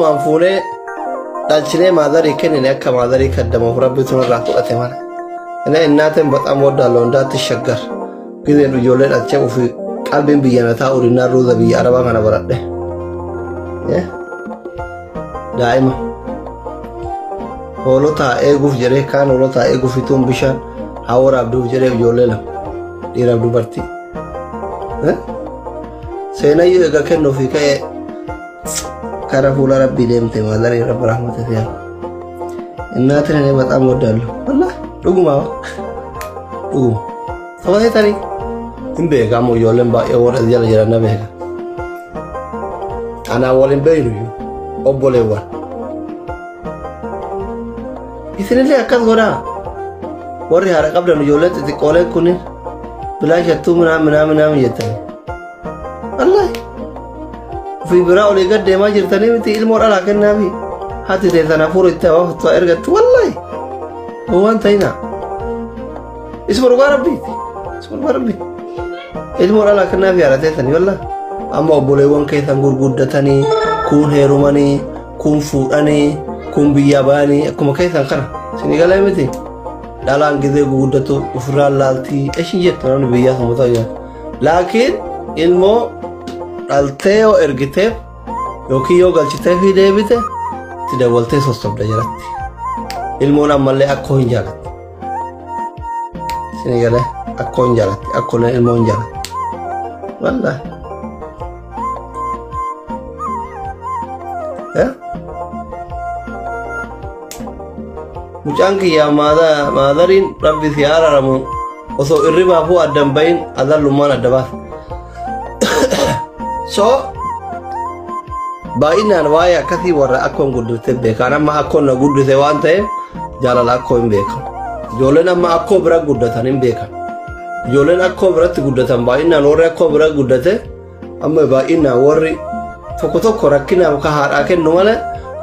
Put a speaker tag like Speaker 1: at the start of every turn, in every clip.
Speaker 1: manfune dalchine madari kenene akka madari kaddama rabbitu raatu atemana ina innaten batam wadalo ndati shaggar gide du jole dalche ufi qalbin biyana ta urina roza bi araba kana baradde daima holota eguf jere kan holota eguf itum bishan hawra abdu jere jole la dira abdu barti senayu ega kenno fi kay kara fula rabbi demte madari rabb rahmatu fiha innaten ne batam wadalo wallah duguma sawai tari imbe gamo yolen ba e wora jala jara na bega ana wolen beyru obole wa isine akan gora wori hara qabla no yolen ti qole kunin bila shattu mana yetan allah fi bira ole gadde ma jirtani miti ilmo ala kan nabi hati de sana furu tawa to ergat wallahi هو أنت هنا اسمه ربي المرأة لكنها في عرتيتني والله أما أبوليوان كيثا غرغدتني كون هيروماني كون فوراني كون بياباني أكما كيثا كنا سنقال أي متي دالان كذي غرغدتو وفرال لالتي إيش يجت نحن بياث مطايا لكن المو التيو إرغتيب يوكي يوغل شتيب في ديبته تدولتي سوستوب دجراتي ilmona malle akko hinjalat senegale akko hinjalat akko le ilmo hinjalat wallahi mucanki ya madarin rabbi ziyara ramu oso irriba fu adam bayin adallu man adaba so bayinan waya kasi warra akko gudute be kana ma akko na gudute wante jalala akko imbeka jolen amma akko bra gudatan imbeka jolen akko brat gudatan bayinan ore akko bra gudate amma bayina warri tokko rakina ka hara ken numale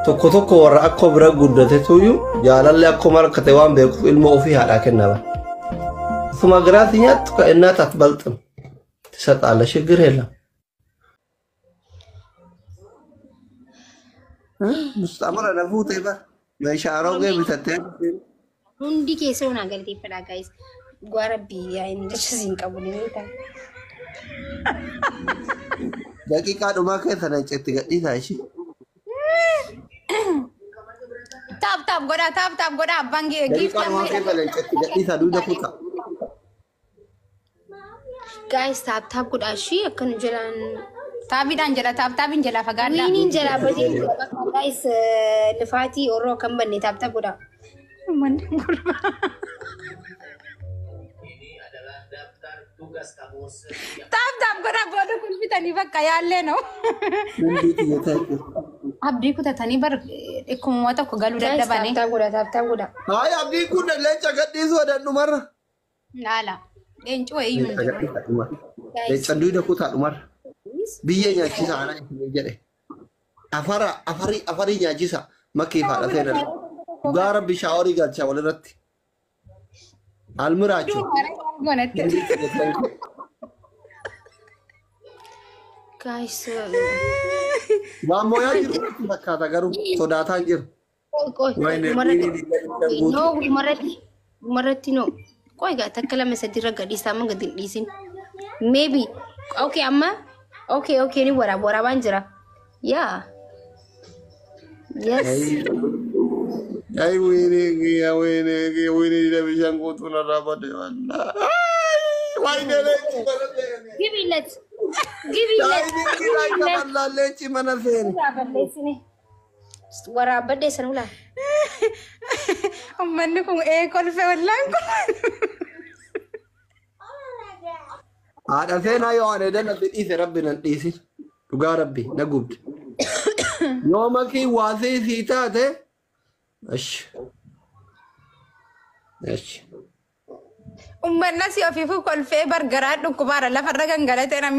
Speaker 1: tokko warra akko bra gudate tuyu jalalle akko markate wan be ilmo fi hara ken naba suma gratinya ka inna tatbaltum tisatala shigir hela mustamara nafuta ba مشاعرهم غير بتتم
Speaker 2: هندي كيسه ونا قلتي فدا جايز غربي يا ان دشين قبل نيتا
Speaker 1: دقيقه دوما كيف انا انت قدي تاشي
Speaker 2: تاب غدا بانجي جيف
Speaker 1: ما كيف انا انت قدي تدو دفوتا
Speaker 2: جايز تاب غدا شي كن جلان
Speaker 3: تابي دانجلا تاب انجلا فغادا
Speaker 2: وين انجلا بدي guys lefati oro kan banne tap guda
Speaker 3: من kurba
Speaker 4: ini adalah daftar tugas kamu
Speaker 3: tap guda bodo kun fitani bakka yalle no abdi ku tatani bar ikum wata ko galu daddabane
Speaker 2: tap guda
Speaker 1: hay abdi ku da lecha gaddi so da numar
Speaker 3: lala den cuwe yun
Speaker 1: lecha ndu da ku ta numar biyenya kisa ana ne jade afari nyajisa makki fada fena gara bi shawari galcha walirati almirachu
Speaker 2: guys
Speaker 1: ba moya jiru nakata garu sodata jir
Speaker 2: no marati no koy ga takala mesadira gadi sama gadin disin maybe okay amma okay ni wara banjira yeah yes
Speaker 1: ay wini da bishan kutu na rabade wallahi why ne
Speaker 2: give it let
Speaker 1: Allah lechi mana fen
Speaker 2: wara bade sanula
Speaker 3: amman ko e kon fe wallan ko
Speaker 1: ada fena yo ane dan disi rabbina disi duga rabbi nagubd يومك واثي ثيتاته ايش
Speaker 3: umman nasi ofifu kol fe bar garad ko bara la farragan galate na